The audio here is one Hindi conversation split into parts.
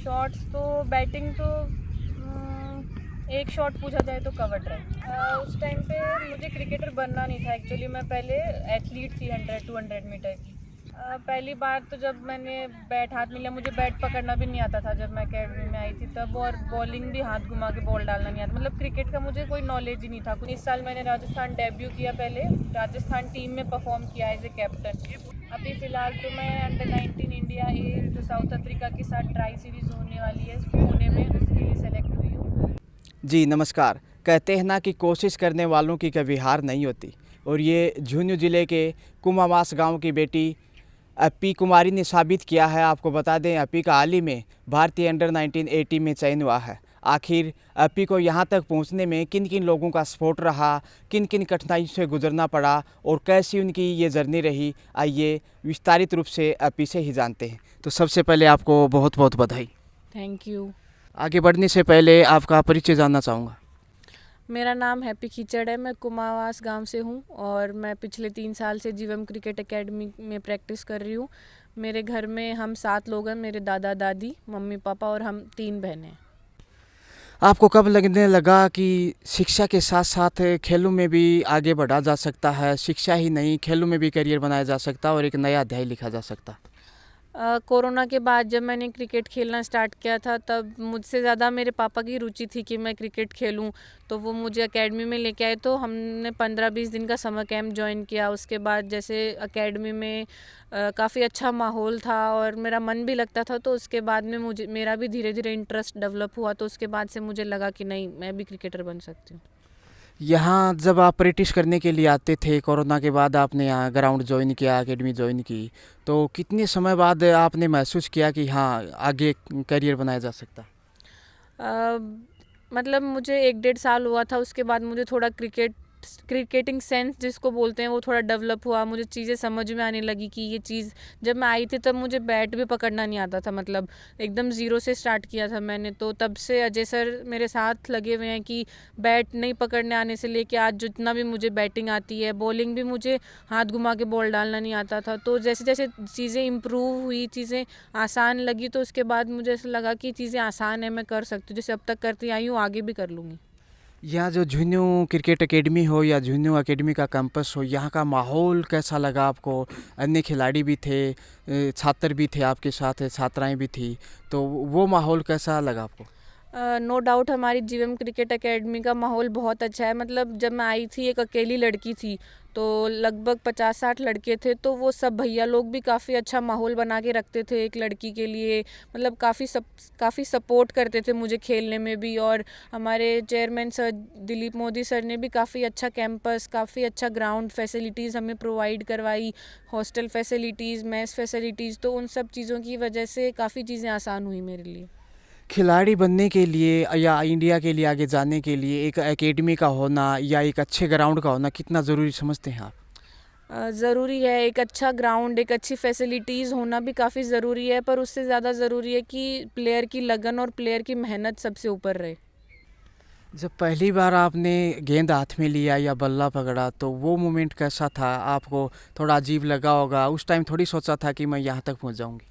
शॉट्स तो बैटिंग तो एक शॉट पूछा जाए तो कवर ड्राइव। उस टाइम पे मुझे क्रिकेटर बनना नहीं था एक्चुअली, मैं पहले एथलीट थी 100-200 मीटर की। पहली बार तो जब मैंने बैट हाथ मिला, मुझे बैट पकड़ना भी नहीं आता था जब मैं अकेडमी में आई थी तब, और बॉलिंग भी हाथ घुमा के बॉल डालना नहीं आता, मतलब क्रिकेट का मुझे कोई नॉलेज ही नहीं था। इस साल मैंने राजस्थान डेब्यू किया, पहले राजस्थान टीम में परफॉर्म किया एज ए कैप्टन। अभी फ़िलहाल तो मैं अंडर-19 इंडिया ए जो साउथ अफ्रीका के साथ ट्राई सीरीज़ होने वाली है पुणे में, उसके लिए सेलेक्ट हुई हूँ। जी नमस्कार। कहते हैं ना कि कोशिश करने वालों की कभी हार नहीं होती, और ये झुंझुनू ज़िले के कुमावास गांव की बेटी अपी कुमारी ने साबित किया है। आपको बता दें, अपी का हाल ही में भारतीय अंडर-19 ए टीम में चयन हुआ है। आखिर अपी को यहाँ तक पहुँचने में किन किन लोगों का सपोर्ट रहा, किन किन कठिनाइयों से गुजरना पड़ा और कैसी उनकी ये जर्नी रही, आइए विस्तारित रूप से अपी से ही जानते हैं। तो सबसे पहले आपको बहुत बहुत बधाई। Thank you. आगे बढ़ने से पहले आपका परिचय जानना चाहूँगा। मेरा नाम हैप्पी कीचड़ है, मैं कुमावास गांव से हूँ और मैं पिछले 3 साल से जीवम क्रिकेट एकेडमी में प्रैक्टिस कर रही हूँ। मेरे घर में हम 7 लोग हैं, मेरे दादा दादी, मम्मी पापा और हम 3 बहनें हैं। आपको कब लगने लगा कि शिक्षा के साथ साथ खेलों में भी आगे बढ़ा जा सकता है, शिक्षा ही नहीं खेलों में भी करियर बनाया जा सकता है और एक नया अध्याय लिखा जा सकता है? कोरोना के बाद जब मैंने क्रिकेट खेलना स्टार्ट किया था तब मुझसे ज़्यादा मेरे पापा की रुचि थी कि मैं क्रिकेट खेलूं, तो वो मुझे एकेडमी में लेके आए। तो हमने 15-20 दिन का समर कैंप ज्वाइन किया। उसके बाद जैसे एकेडमी में काफ़ी अच्छा माहौल था और मेरा मन भी लगता था, तो उसके बाद में मुझे मेरा भी धीरे धीरे इंटरेस्ट डेवलप हुआ। तो उसके बाद से मुझे लगा कि नहीं, मैं भी क्रिकेटर बन सकती हूँ। यहाँ जब आप प्रैक्टिस करने के लिए आते थे, कोरोना के बाद आपने यहाँ ग्राउंड ज्वाइन किया, एकेडमी ज्वाइन की, तो कितने समय बाद आपने महसूस किया कि हाँ आगे करियर बनाया जा सकता है? अ, मतलब मुझे 1-1.5 साल हुआ था, उसके बाद मुझे थोड़ा क्रिकेटिंग सेंस जिसको बोलते हैं वो थोड़ा डेवलप हुआ। मुझे चीज़ें समझ में आने लगी कि ये चीज़, जब मैं आई थी तब मुझे बैट भी पकड़ना नहीं आता था, मतलब एकदम ज़ीरो से स्टार्ट किया था मैंने। तो तब से अजय सर मेरे साथ लगे हुए हैं कि बैट नहीं पकड़ने आने से लेके आज जितना भी मुझे बैटिंग आती है, बॉलिंग भी मुझे हाथ घुमा के बॉल डालना नहीं आता था। तो जैसे जैसे चीज़ें इम्प्रूव हुई, चीज़ें आसान लगी, तो उसके बाद मुझे ऐसा लगा कि चीज़ें आसान है, मैं कर सकती हूँ, जैसे अब तक करती आई हूँ आगे भी कर लूँगी। यहाँ जो झुंझुनू क्रिकेट एकेडमी हो या झुंझुनू एकेडमी का कैंपस हो, यहाँ का माहौल कैसा लगा आपको? अन्य खिलाड़ी भी थे, छात्र भी थे आपके साथ, छात्राएं भी थी, तो वो माहौल कैसा लगा आपको? नो डाउट हमारी जीवम क्रिकेट एकेडमी का माहौल बहुत अच्छा है। मतलब जब मैं आई थी एक अकेली लड़की थी, तो लगभग 50-60 लड़के थे, तो वो सब भैया लोग भी काफ़ी अच्छा माहौल बना के रखते थे एक लड़की के लिए। मतलब काफ़ी सपोर्ट करते थे मुझे खेलने में भी। और हमारे chairman sir Dilip Modi sir ने भी काफ़ी अच्छा कैंपस, काफ़ी अच्छा ग्राउंड फैसिलिटीज़ हमें प्रोवाइड करवाई, हॉस्टल फैसिलिटीज़, मेस फैसिलिटीज़। तो उन सब चीज़ों की वजह से काफ़ी चीज़ें आसान हुई मेरे लिए। खिलाड़ी बनने के लिए या इंडिया के लिए आगे जाने के लिए एक एकेडमी का होना या एक अच्छे ग्राउंड का होना कितना ज़रूरी समझते हैं आप? ज़रूरी है, एक अच्छा ग्राउंड, एक अच्छी फैसिलिटीज़ होना भी काफ़ी ज़रूरी है, पर उससे ज़्यादा ज़रूरी है कि प्लेयर की लगन और प्लेयर की मेहनत सबसे ऊपर रहे। जब पहली बार आपने गेंद हाथ में लिया या बल्ला पकड़ा तो वो मोमेंट कैसा था? आपको थोड़ा अजीब लगा होगा, उस टाइम थोड़ी सोचा था कि मैं यहाँ तक पहुँच जाऊँगी?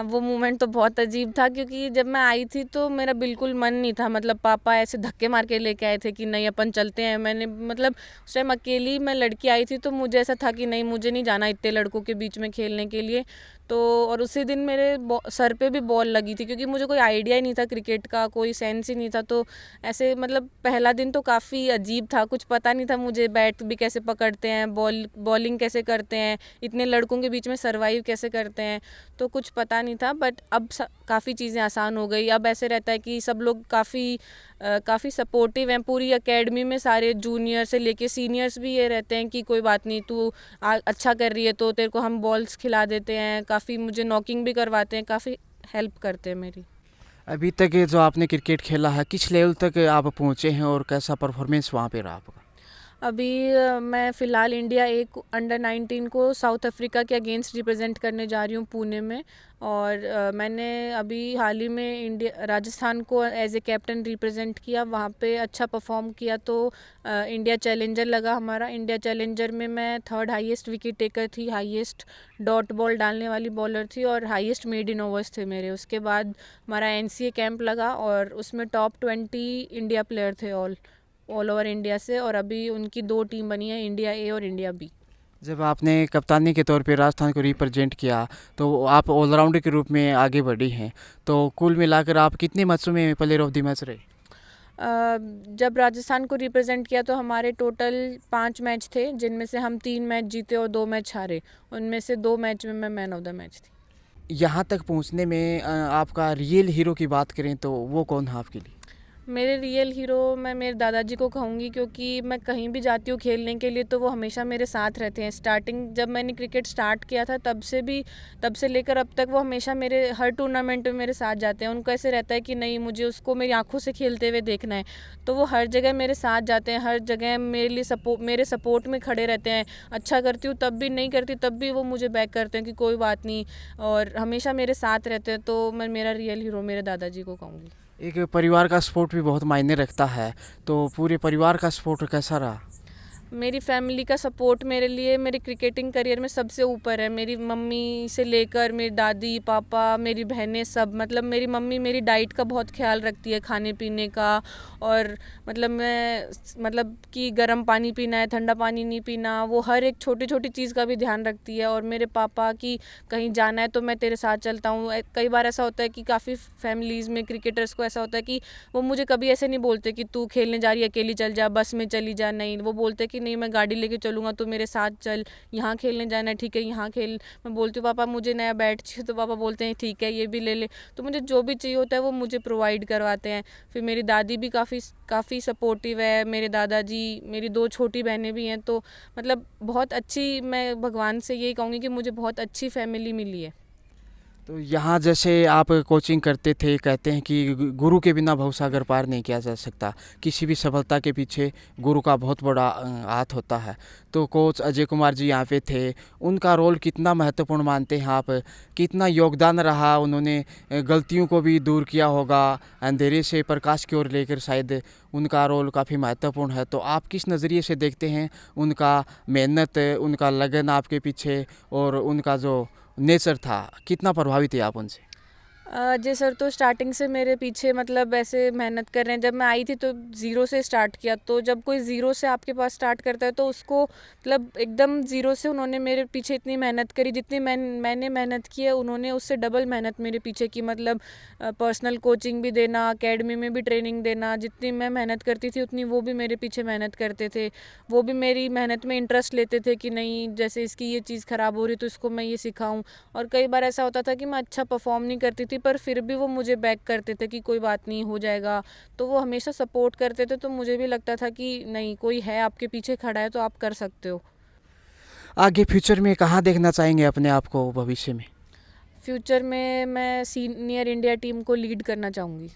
वो मोमेंट तो बहुत अजीब था, क्योंकि जब मैं आई थी तो मेरा बिल्कुल मन नहीं था। मतलब पापा ऐसे धक्के मार के लेके आए थे कि नहीं अपन चलते हैं। मैंने मतलब उस टाइम अकेली मैं लड़की आई थी, तो मुझे ऐसा था कि नहीं, मुझे नहीं जाना इतने लड़कों के बीच में खेलने के लिए। तो और उसी दिन मेरे सर पे भी बॉल लगी थी, क्योंकि मुझे कोई आइडिया ही नहीं था क्रिकेट का, कोई सेंस ही नहीं था। तो ऐसे मतलब पहला दिन तो काफ़ी अजीब था, कुछ पता नहीं था मुझे बैट भी कैसे पकड़ते हैं, बॉलिंग कैसे करते हैं, इतने लड़कों के बीच में सर्वाइव कैसे करते हैं, तो कुछ पता नहीं था। बट अब काफ़ी चीज़ें आसान हो गई। अब ऐसे रहता है कि सब लोग काफ़ी सपोर्टिव हैं। पूरी एकेडमी में सारे जूनियर से लेके सीनियर्स भी ये रहते हैं कि कोई बात नहीं, तू अच्छा कर रही है तो तेरे को हम बॉल्स खिला देते हैं। काफ़ी मुझे नॉकिंग भी करवाते हैं, काफ़ी हेल्प करते हैं मेरी। अभी तक जो आपने क्रिकेट खेला है, किस लेवल तक आप पहुँचे हैं और कैसा परफॉर्मेंस वहाँ पे रहा आपका? अभी मैं फ़िलहाल इंडिया एक अंडर 19 को साउथ अफ्रीका के अगेंस्ट रिप्रेजेंट करने जा रही हूँ पुणे में। और मैंने अभी हाल ही में इंडिया राजस्थान को एज ए कैप्टन रिप्रेजेंट किया, वहाँ पे अच्छा परफॉर्म किया तो इंडिया चैलेंजर लगा हमारा। इंडिया चैलेंजर में मैं थर्ड हाईएस्ट विकेट टेकर थी, हाईएस्ट डॉट बॉल डालने वाली बॉलर थी और हाईएस्ट मेड इन ओवर्स थे मेरे। उसके बाद हमारा एनसीए कैंप लगा और उसमें टॉप 20 इंडिया प्लेयर थे ऑल ओवर इंडिया से। और अभी उनकी 2 टीम बनी है, इंडिया ए और इंडिया बी। जब आपने कप्तानी के तौर पे राजस्थान को रिप्रेजेंट किया तो आप ऑलराउंडर के रूप में आगे बढ़ी हैं, तो कुल मिलाकर आप कितने मैचों में प्लेयर ऑफ द मैच रहे? जब राजस्थान को रिप्रेजेंट किया तो हमारे टोटल 5 मैच थे, जिनमें से हम 3 मैच जीते और 2 मैच हारे। उनमें से 2 मैच में मैं मैन ऑफ द मैच थी। यहाँ तक पहुँचने में आपका रियल हीरो की बात करें तो वो कौन है आपके लिए? मेरे रियल हीरो मैं मेरे दादाजी को कहूँगी, क्योंकि मैं कहीं भी जाती हूँ खेलने के लिए तो वो हमेशा मेरे साथ रहते हैं। स्टार्टिंग जब मैंने क्रिकेट स्टार्ट किया था तब से लेकर अब तक वो हमेशा मेरे हर टूर्नामेंट में मेरे साथ जाते हैं। उनको ऐसे रहता है कि नहीं, मुझे उसको मेरी आंखों से खेलते हुए देखना है, तो वो हर जगह मेरे साथ जाते हैं, हर जगह मेरे लिए मेरे सपोर्ट में खड़े रहते हैं। अच्छा करती हूँ तब भी, नहीं करती तब भी वो मुझे बैक करते हैं कि कोई बात नहीं, और हमेशा मेरे साथ रहते हैं। तो मैं मेरा रियल हीरो मेरे दादाजी को कहूँगी। एक परिवार का सपोर्ट भी बहुत मायने रखता है, तो पूरे परिवार का सपोर्ट कैसा रहा? मेरी फैमिली का सपोर्ट मेरे लिए मेरे क्रिकेटिंग करियर में सबसे ऊपर है। मेरी मम्मी से लेकर मेरी दादी, पापा, मेरी बहनें सब, मतलब मेरी मम्मी मेरी डाइट का बहुत ख्याल रखती है, खाने पीने का। और मतलब कि गर्म पानी पीना है, ठंडा पानी नहीं पीना, वो हर एक छोटी छोटी चीज़ का भी ध्यान रखती है। और मेरे पापा की कहीं जाना है तो मैं तेरे साथ चलता हूँ। कई बार ऐसा होता है कि काफ़ी फैमिलीज़ में क्रिकेटर्स को ऐसा होता है कि वो मुझे कभी ऐसे नहीं बोलते कि तू खेलने जा रही है अकेली चल जा, बस में चली जा। नहीं, वो बोलते कि नहीं, मैं गाड़ी लेके चलूँगा तो मेरे साथ चल, यहाँ खेलने जाना है ठीक है यहाँ खेल। मैं बोलती हूँ पापा मुझे नया बैट चाहिए, तो पापा बोलते हैं ठीक है ये भी ले ले। तो मुझे जो भी चाहिए होता है वो मुझे प्रोवाइड करवाते हैं। फिर मेरी दादी भी काफ़ी सपोर्टिव है, मेरे दादाजी, मेरी 2 छोटी बहनें भी हैं। तो मतलब बहुत अच्छी, मैं भगवान से यही कहूँगी कि मुझे बहुत अच्छी फैमिली मिली है। तो यहाँ जैसे आप कोचिंग करते थे, कहते हैं कि गुरु के बिना भवसागर पार नहीं किया जा सकता, किसी भी सफलता के पीछे गुरु का बहुत बड़ा हाथ होता है। तो कोच अजय कुमार जी यहाँ पे थे, उनका रोल कितना महत्वपूर्ण मानते हैं आप? कितना योगदान रहा? उन्होंने गलतियों को भी दूर किया होगा, अंधेरे से प्रकाश की ओर लेकर, शायद उनका रोल काफ़ी महत्वपूर्ण है। तो आप किस नज़रिए से देखते हैं उनका मेहनत, उनका लगन आपके पीछे, और उनका जो नेचर था, कितना प्रभावित है आप उनसे? जी सर, तो स्टार्टिंग से मेरे पीछे मतलब ऐसे मेहनत कर रहे हैं। जब मैं आई थी तो ज़ीरो से स्टार्ट किया, तो जब कोई ज़ीरो से आपके पास स्टार्ट करता है तो उसको मतलब एकदम ज़ीरो से उन्होंने मेरे पीछे इतनी मेहनत करी, जितनी मैंने मेहनत की है उन्होंने उससे डबल मेहनत मेरे पीछे की। मतलब पर्सनल कोचिंग भी देना, एकेडमी में भी ट्रेनिंग देना, जितनी मैं मेहनत करती थी उतनी वो भी मेरे पीछे मेहनत करते थे। वो भी मेरी मेहनत में इंटरेस्ट लेते थे कि नहीं, जैसे इसकी ये चीज़ ख़राब हो रही तो इसको मैं ये सिखाऊँ। और कई बार ऐसा होता था कि मैं अच्छा परफॉर्म नहीं करती थी, पर फिर भी वो मुझे बैक करते थे कि कोई बात नहीं, हो जाएगा। तो वो हमेशा सपोर्ट करते थे, तो मुझे भी लगता था कि नहीं, कोई है आपके पीछे खड़ा है तो आप कर सकते हो। आगे फ्यूचर में कहाँ देखना चाहेंगे अपने आप को भविष्य में? फ्यूचर में मैं सीनियर इंडिया टीम को लीड करना चाहूँगी।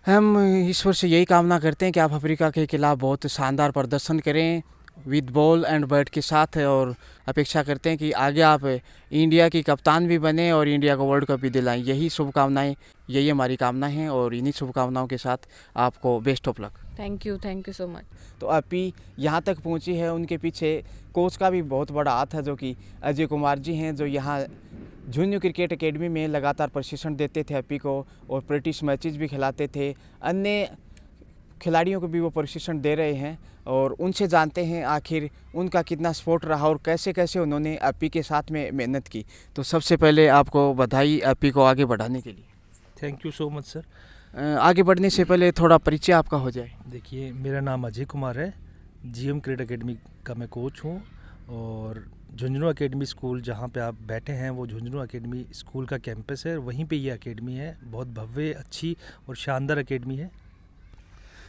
हम ईश्वर से यही कामना करते हैं कि आप अफ्रीका के खिलाफ बहुत शानदार प्रदर्शन करें विद बॉल एंड बैट के साथ, और अपेक्षा करते हैं कि आगे आप इंडिया की कप्तान भी बने और इंडिया को वर्ल्ड कप भी दिलाएं। यही शुभकामनाएं, यही हमारी कामनाएं हैं, और इन्हीं शुभकामनाओं के साथ आपको best of luck. Thank you so much. तो अपी यहाँ तक पहुँची है, उनके पीछे कोच का भी बहुत बड़ा हाथ है, जो कि अजय कुमार जी हैं, जो यहाँ जूनियर क्रिकेट एकेडमी में लगातार प्रशिक्षण देते थे अपी को, और प्रैक्टिस मैचेस भी खिलाते थे। अन्य खिलाड़ियों को भी वो प्रशिक्षण दे रहे हैं, और उनसे जानते हैं आखिर उनका कितना सपोर्ट रहा और कैसे कैसे उन्होंने अपी के साथ में मेहनत की। तो सबसे पहले आपको बधाई अपी को आगे बढ़ाने के लिए। Thank you so much sir. आगे बढ़ने से पहले थोड़ा परिचय आपका हो जाए। देखिए, मेरा नाम अजय कुमार है, जीएम क्रिकेट एकेडमी का मैं कोच हूँ, और झुंझुनू एकेडमी स्कूल जहाँ पे आप बैठे हैं वो झुंझुनू एकेडमी स्कूल का कैंपस है, वहीं पे ये एकेडमी है। बहुत भव्य, अच्छी और शानदार एकेडमी है।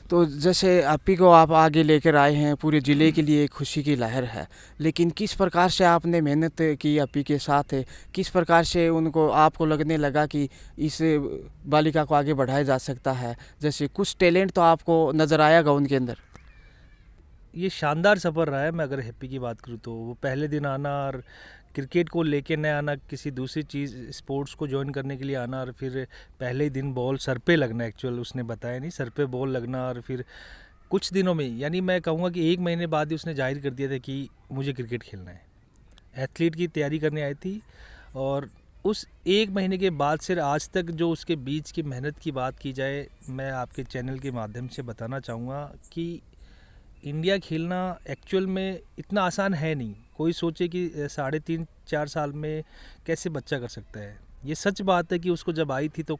तो जैसे अपी को आप आगे लेकर आए हैं, पूरे ज़िले के लिए खुशी की लहर है, लेकिन किस प्रकार से आपने मेहनत की अपी के साथ, किस प्रकार से उनको आपको लगने लगा कि इस बालिका को आगे बढ़ाया जा सकता है? जैसे कुछ टैलेंट तो आपको नज़र आएगा उनके अंदर। ये शानदार सफ़र रहा है। मैं अगर हैप्पी की बात करूँ तो वो पहले दिन आना और क्रिकेट को लेके न आना, किसी दूसरी चीज़ स्पोर्ट्स को ज्वाइन करने के लिए आना, और फिर पहले ही दिन बॉल सर पे लगना, एक्चुअल उसने बताया नहीं, सर पे बॉल लगना, और फिर कुछ दिनों में, यानी मैं कहूँगा कि 1 महीने बाद ही उसने जाहिर कर दिया था कि मुझे क्रिकेट खेलना है। एथलीट की तैयारी करने आई थी, और उस 1 महीने के बाद से आज तक जो उसके बीच की मेहनत की बात की जाए, मैं आपके चैनल के माध्यम से बताना चाहूँगा कि इंडिया खेलना एक्चुअल में इतना आसान है नहीं। कोई सोचे कि 3.5-4 साल में कैसे बच्चा कर सकता है। ये सच बात है कि उसको जब आई थी तो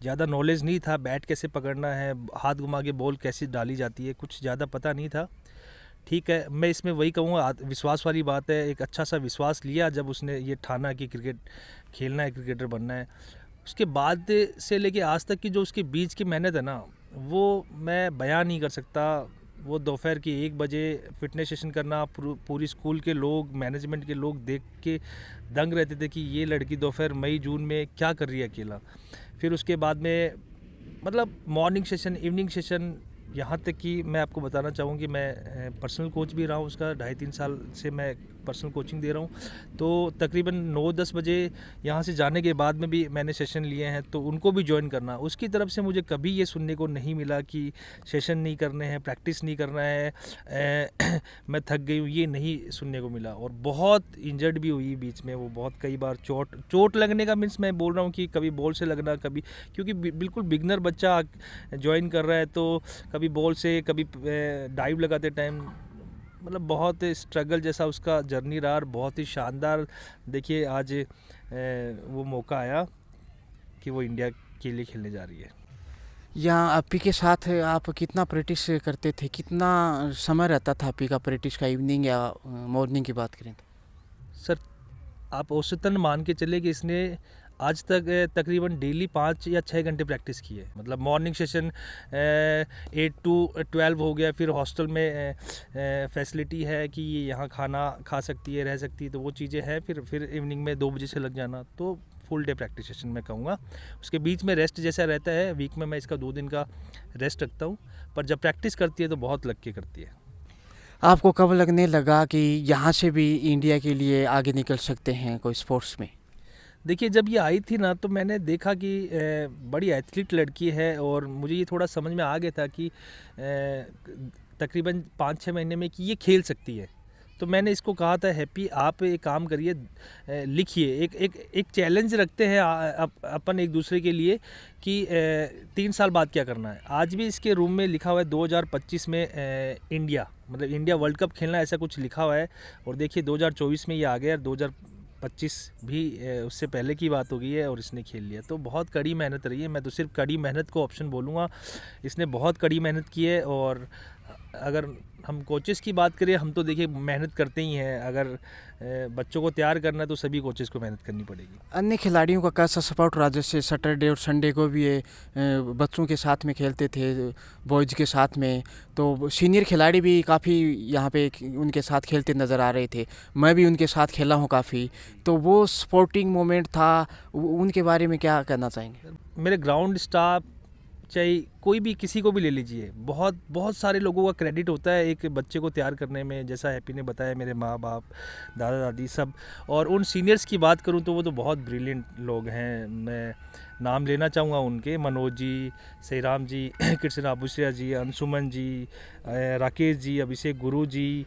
ज़्यादा नॉलेज नहीं था, बैट कैसे पकड़ना है, हाथ घुमा के बॉल कैसे डाली जाती है, कुछ ज़्यादा पता नहीं था। ठीक है, मैं इसमें वही कहूँगा, विश्वास वाली बात है। एक अच्छा सा विश्वास लिया जब उसने ये ठाना कि क्रिकेट खेलना है, क्रिकेटर बनना है। उसके बाद से लेके आज तक की जो उसके बीच की मेहनत है ना, वो मैं बयान नहीं कर सकता। वो दोपहर की 1 बजे फिटनेस सेशन करना, पूरी स्कूल के लोग, मैनेजमेंट के लोग देख के दंग रहते थे कि ये लड़की दोपहर मई जून में क्या कर रही है अकेला। फिर उसके बाद में मतलब मॉर्निंग सेशन, इवनिंग सेशन, यहाँ तक कि मैं आपको बताना चाहूँ कि मैं पर्सनल कोच भी रहा हूँ उसका। 2.5-3 साल से मैं पर्सनल कोचिंग दे रहा हूँ। तो तकरीबन 9-10 बजे यहाँ से जाने के बाद में भी मैंने सेशन लिए हैं, तो उनको भी ज्वाइन करना। उसकी तरफ से मुझे कभी ये सुनने को नहीं मिला कि सेशन नहीं करने हैं, प्रैक्टिस नहीं करना है, मैं थक गई हूँ, ये नहीं सुनने को मिला। और बहुत इंजर्ड भी हुई बीच में वो, बहुत कई बार चोट लगने का मीन्स मैं बोल रहा हूँ कि कभी बॉल से लगना, कभी, क्योंकि बिल्कुल बिगनर बच्चा ज्वाइन कर रहा है, तो कभी बॉल से, कभी डाइव लगाते टाइम, मतलब बहुत स्ट्रगल जैसा उसका जर्नी रहा। और बहुत ही शानदार, देखिए आज वो मौका आया कि वो इंडिया के लिए खेलने जा रही है। यहाँ अपी के साथ आप कितना प्रैक्टिस करते थे, कितना समय रहता था अपी का प्रैक्टिस का, इवनिंग या मॉर्निंग की बात करें तो? सर, आप औसतन मान के चले कि इसने आज तक तकरीबन डेली 5 या 6 घंटे प्रैक्टिस की है। मतलब मॉर्निंग सेशन 8 to 12 हो गया, फिर हॉस्टल में फैसिलिटी है कि ये यहाँ खाना खा सकती है, रह सकती है, तो वो चीज़ें हैं। फिर इवनिंग में 2 बजे से लग जाना, तो फुल डे प्रैक्टिस सेशन मैं कहूँगा। उसके बीच में रेस्ट जैसा रहता है, वीक में मैं इसका 2 दिन का रेस्ट रखता हूँ, पर जब प्रैक्टिस करती है तो बहुत लग के करती है। आपको कब लगने लगा कि यहाँ से भी इंडिया के लिए आगे निकल सकते हैं कोई स्पोर्ट्स में? देखिए, जब ये आई थी ना, तो मैंने देखा कि बड़ी एथलीट लड़की है, और मुझे ये थोड़ा समझ में आ गया था कि तकरीबन 5-6 महीने में कि ये खेल सकती है। तो मैंने इसको कहा था, हैप्पी आप एक काम करिए, लिखिए, एक चैलेंज रखते हैं अपन एक दूसरे के लिए कि 3 साल बाद क्या करना है। आज भी इसके रूम में लिखा हुआ है 2025 में इंडिया, मतलब इंडिया वर्ल्ड कप खेलना, ऐसा कुछ लिखा हुआ है। और देखिए 2024 में ये आ गया, 2025 भी उससे पहले की बात हो गई है, और इसने खेल लिया। तो बहुत कड़ी मेहनत रही है, मैं तो सिर्फ कड़ी मेहनत को ऑप्शन बोलूँगा। इसने बहुत कड़ी मेहनत की है। और अगर हम कोचेस की बात करें, हम तो देखिए मेहनत करते ही हैं। अगर बच्चों को तैयार करना है तो सभी कोचेस को मेहनत करनी पड़ेगी। अन्य खिलाड़ियों का कैसा सपोर्ट रहा? जैसे सैटरडे और संडे को भी ये बच्चों के साथ में खेलते थे, बॉयज़ के साथ में, तो सीनियर खिलाड़ी भी काफ़ी यहाँ पे उनके साथ खेलते नज़र आ रहे थे। मैं भी उनके साथ खेला हूँ काफ़ी, तो वो स्पोर्टिंग मोमेंट था, उनके बारे में क्या कहना चाहेंगे? मेरे ग्राउंड स्टाफ, चाहे कोई भी, किसी को भी ले लीजिए, बहुत सारे लोगों का क्रेडिट होता है एक बच्चे को तैयार करने में। जैसा हैप्पी ने बताया, मेरे माँ बाप, दादा दादी सब। और उन सीनियर्स की बात करूं तो वो तो बहुत ब्रिलियंट लोग हैं। मैं नाम लेना चाहूँगा उनके, मनोज जी, सईराम जी, कृष्ण आबूसिया जी, अंशुमन जी, राकेश जी, अभिषेक गुरु जी,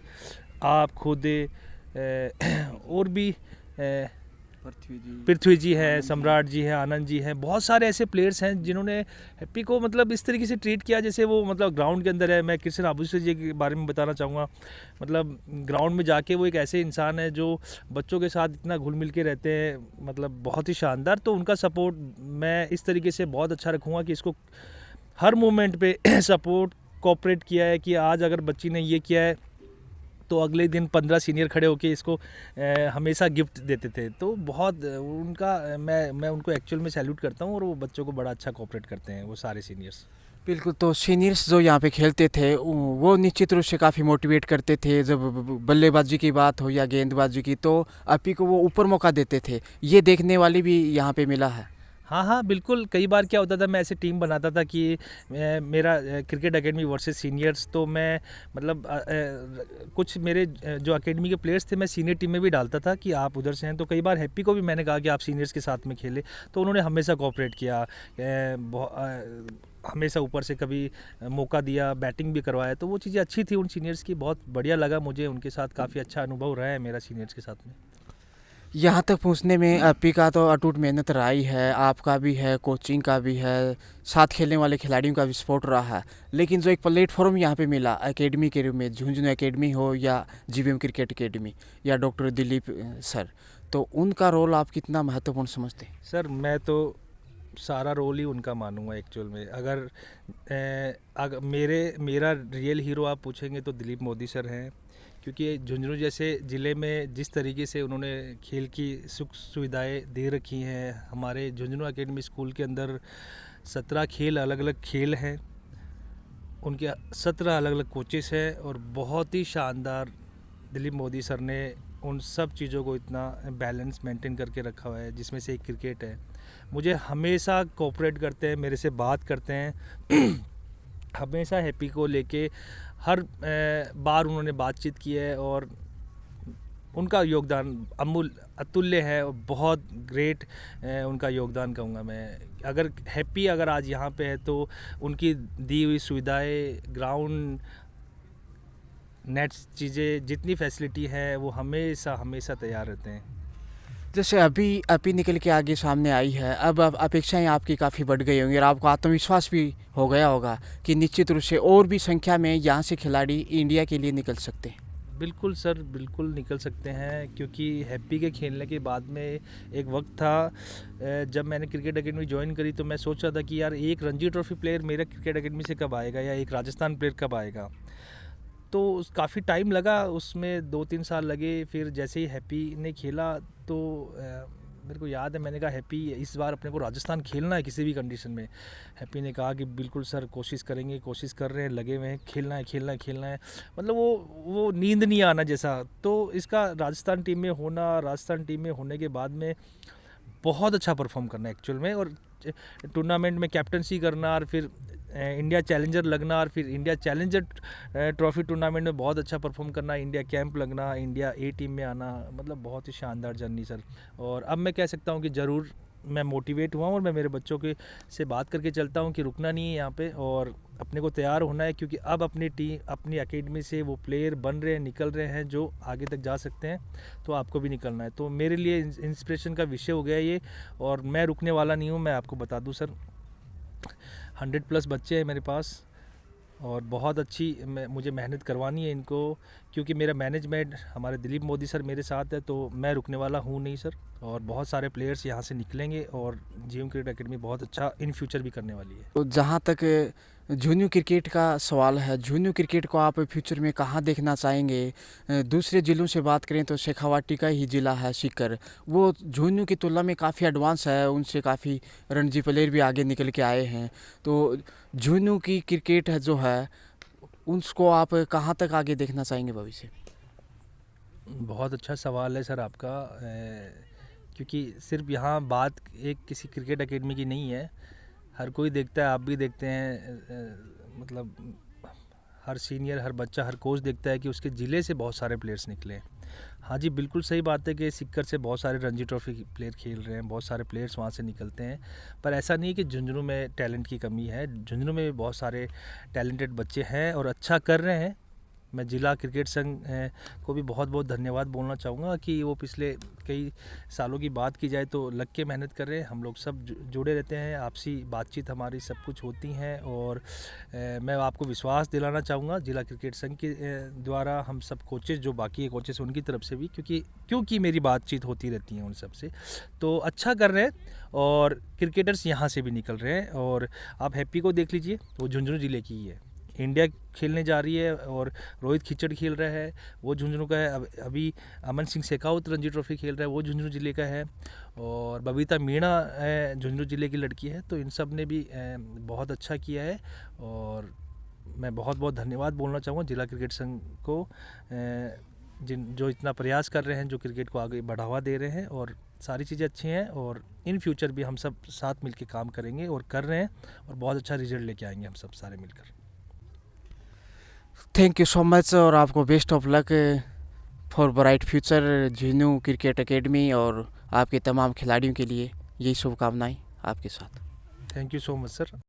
आप खुद, और भी पृथ्वी जी है, सम्राट जी है, आनंद जी है। बहुत सारे ऐसे प्लेयर्स हैं जिन्होंने हैप्पी को मतलब इस तरीके से ट्रीट किया जैसे वो मतलब ग्राउंड के अंदर है। मैं कृष्ण आबूसिया जी के बारे में बताना चाहूँगा। मतलब ग्राउंड में जाके वो एक ऐसे इंसान है जो बच्चों के साथ इतना घुल मिल के रहते हैं, मतलब बहुत ही शानदार। तो उनका सपोर्ट मैं इस तरीके से बहुत अच्छा रखूँगा कि इसको हर मोमेंट पे सपोर्ट कोऑपरेट किया है कि आज अगर बच्ची ने ये किया है तो अगले दिन 15 सीनियर खड़े होके इसको हमेशा गिफ्ट देते थे। तो बहुत उनका मैं उनको एक्चुअल में सैल्यूट करता हूँ, और वो बच्चों को बड़ा अच्छा कोऑपरेट करते हैं वो सारे सीनियर्स। बिल्कुल, तो सीनियर्स जो यहाँ पे खेलते थे वो निश्चित रूप से काफ़ी मोटिवेट करते थे। जब बल्लेबाजी की बात हो या गेंदबाजी की, तो अपी को वो ऊपर मौका देते थे। ये देखने वाली भी यहाँ पे मिला है। हाँ हाँ बिल्कुल, कई बार क्या होता था, मैं ऐसे टीम बनाता था कि मेरा क्रिकेट एकेडमी वर्सेस सीनियर्स, तो मैं मतलब कुछ मेरे जो एकेडमी के प्लेयर्स थे मैं सीनियर टीम में भी डालता था कि आप उधर से हैं। तो कई बार हैप्पी को भी मैंने कहा कि आप सीनियर्स के साथ में खेले, तो उन्होंने हमेशा कोऑपरेट किया, हमेशा ऊपर से कभी मौका दिया, बैटिंग भी करवाया। तो वो चीज़ें अच्छी थी उन सीनियर्स की, बहुत बढ़िया लगा मुझे उनके साथ, काफ़ी अच्छा अनुभव रहा है मेरा सीनियर्स के साथ में। यहाँ तक पहुँचने में आपी का तो अटूट मेहनत रहा ही है, आपका भी है, कोचिंग का भी है, साथ खेलने वाले खिलाड़ियों का भी सपोर्ट रहा है। लेकिन जो एक प्लेटफॉर्म यहाँ पे मिला एकेडमी के रूप में, झुंझुनू एकेडमी हो या जीवीएम क्रिकेट एकेडमी या डॉक्टर दिलीप सर, तो उनका रोल आप कितना महत्वपूर्ण समझते हैं? सर मैं तो सारा रोल ही उनका मानूंगा एक्चुअल में। अगर मेरा रियल हीरो आप पूछेंगे तो दिलीप मोदी सर हैं, क्योंकि झुंझुनू जैसे ज़िले में जिस तरीके से उन्होंने खेल की सुख सुविधाएं दे रखी हैं, हमारे झुंझुनू एकेडमी स्कूल के अंदर 17 खेल, अलग अलग खेल हैं, उनके 17 अलग अलग कोचेस हैं, और बहुत ही शानदार दिलीप मोदी सर ने उन सब चीज़ों को इतना बैलेंस मेंटेन करके रखा हुआ है, जिसमें से एक क्रिकेट है। मुझे हमेशा कोऑपरेट करते हैं, मेरे से बात करते हैं हमेशा हैप्पी को लेके हर बार उन्होंने बातचीत की है, और उनका योगदान अतुल्य है, और बहुत ग्रेट उनका योगदान कहूँगा मैं। अगर हैप्पी अगर आज यहाँ पे है तो उनकी दी हुई सुविधाएं, ग्राउंड, नेट्स, चीज़ें, जितनी फैसिलिटी है वो हमेशा हमेशा तैयार रहते हैं। जैसे अभी निकल के आगे सामने आई है, अब अपेक्षाएं आपकी काफ़ी बढ़ गई होंगी और आपको आत्मविश्वास भी हो गया होगा कि निश्चित रूप से और भी संख्या में यहाँ से खिलाड़ी इंडिया के लिए निकल सकते हैं। बिल्कुल सर, बिल्कुल निकल सकते हैं, क्योंकि हैप्पी के खेलने के बाद में एक वक्त था जब मैंने क्रिकेट एकेडमी ज्वाइन करी, तो मैं सोच रहा था कि यार एक रणजी ट्रॉफी प्लेयर मेरा क्रिकेट एकेडमी से कब आएगा, या एक राजस्थान प्लेयर कब आएगा। तो काफ़ी टाइम लगा उसमें, 2-3 साल लगे। फिर जैसे ही हैप्पी ने खेला तो मेरे को याद है, मैंने कहा हैप्पी इस बार अपने को राजस्थान खेलना है किसी भी कंडीशन में। हैप्पी ने कहा कि बिल्कुल सर, कोशिश करेंगे, कोशिश कर रहे हैं, लगे हुए हैं, खेलना है खेलना है खेलना है। मतलब वो नींद नहीं आना जैसा। तो इसका राजस्थान टीम में होना, राजस्थान टीम में होने के बाद में बहुत अच्छा परफॉर्म करना एक्चुअल में, और टूर्नामेंट में कैप्टनसी करना, और फिर इंडिया चैलेंजर लगना, और फिर इंडिया चैलेंजर ट्रॉफी टूर्नामेंट में बहुत अच्छा परफॉर्म करना, इंडिया कैंप लगना, इंडिया ए टीम में आना, मतलब बहुत ही शानदार जर्नी सर। और अब मैं कह सकता हूँ कि ज़रूर मैं मोटिवेट हुआ हूँ, और मैं मेरे बच्चों के से बात करके चलता हूँ कि रुकना नहीं है यहाँ पे, और अपने को तैयार होना है, क्योंकि अब अपनी टीम, अपनी एकेडमी से वो प्लेयर बन रहे हैं, निकल रहे हैं जो आगे तक जा सकते हैं। तो आपको भी निकलना है। तो मेरे लिए इंस्पिरेशन का विषय हो गया ये, और मैं रुकने वाला नहीं हूँ। मैं आपको बता दूँ सर, 100+ बच्चे हैं मेरे पास, और बहुत अच्छी मुझे मेहनत करवानी है इनको, क्योंकि मेरा मैनेजमेंट, हमारे दिलीप मोदी सर मेरे साथ है, तो मैं रुकने वाला हूँ नहीं सर। और बहुत सारे प्लेयर्स यहाँ से निकलेंगे, और जीएम क्रिकेट एकेडमी बहुत अच्छा इन फ्यूचर भी करने वाली है। तो जहाँ तक झुंझुनू क्रिकेट का सवाल है, झुंझुनू क्रिकेट को आप फ्यूचर में कहाँ देखना चाहेंगे? दूसरे ज़िलों से बात करें तो शेखावाटी का ही ज़िला है सीकर, वो झुंझुनू की तुलना में काफ़ी एडवांस है, उनसे काफ़ी रणजी प्लेयर भी आगे निकल के आए हैं। तो झुंझुनू की क्रिकेट है जो है, उसको आप कहाँ तक आगे देखना चाहेंगे भविष्य? बहुत अच्छा सवाल है सर आपका, क्योंकि सिर्फ यहाँ बात एक किसी क्रिकेट एकेडमी की नहीं है, हर कोई देखता है, आप भी देखते हैं, मतलब हर सीनियर, हर बच्चा, हर कोच देखता है कि उसके ज़िले से बहुत सारे प्लेयर्स निकले हैं। हाँ जी, बिल्कुल सही बात है कि सीकर से बहुत सारे रणजी ट्रॉफी प्लेयर खेल रहे हैं, बहुत सारे प्लेयर्स वहाँ से निकलते हैं। पर ऐसा नहीं है कि झुंझुनू में टैलेंट की कमी है, झुंझुनू में भी बहुत सारे टैलेंटेड बच्चे हैं और अच्छा कर रहे हैं। मैं जिला क्रिकेट संघ को भी बहुत बहुत धन्यवाद बोलना चाहूँगा कि वो पिछले कई सालों की बात की जाए तो लग के मेहनत कर रहे हैं। हम लोग सब जुड़े रहते हैं, आपसी बातचीत हमारी सब कुछ होती हैं, और मैं आपको विश्वास दिलाना चाहूँगा जिला क्रिकेट संघ के द्वारा, हम सब कोचेज़ जो बाकी है कोचेज़ उनकी तरफ से भी, क्योंकि मेरी बातचीत होती रहती है उन सब से, तो अच्छा कर रहे हैं, और क्रिकेटर्स यहाँ से भी निकल रहे हैं। और आप हैप्पी को देख लीजिए, वो झुंझुनू ज़िले की ही है, इंडिया खेलने जा रही है, और रोहित खिचड़ खेल रहा है, वो झुंझुनू का है। अभी अमन सिंह शेखावत रणजी ट्रॉफी खेल रहा है, वो झुंझुनू ज़िले का है, और बबीता मीणा झुंझुनू ज़िले की लड़की है। तो इन सब ने भी बहुत अच्छा किया है, और मैं बहुत बहुत धन्यवाद बोलना चाहूँगा जिला क्रिकेट संघ को जो इतना प्रयास कर रहे हैं, जो क्रिकेट को आगे बढ़ावा दे रहे हैं, और सारी चीज़ें अच्छी हैं। और इन फ्यूचर भी हम सब साथ मिलकर काम करेंगे और कर रहे हैं, और बहुत अच्छा रिजल्ट लेके आएंगे हम सब सारे मिलकर। थैंक यू सो मच और आपको best of luck for bright future Jhunjhunu cricket academy और आपके तमाम खिलाड़ियों के लिए यही शुभकामनाएं आपके साथ। Thank you so much sir.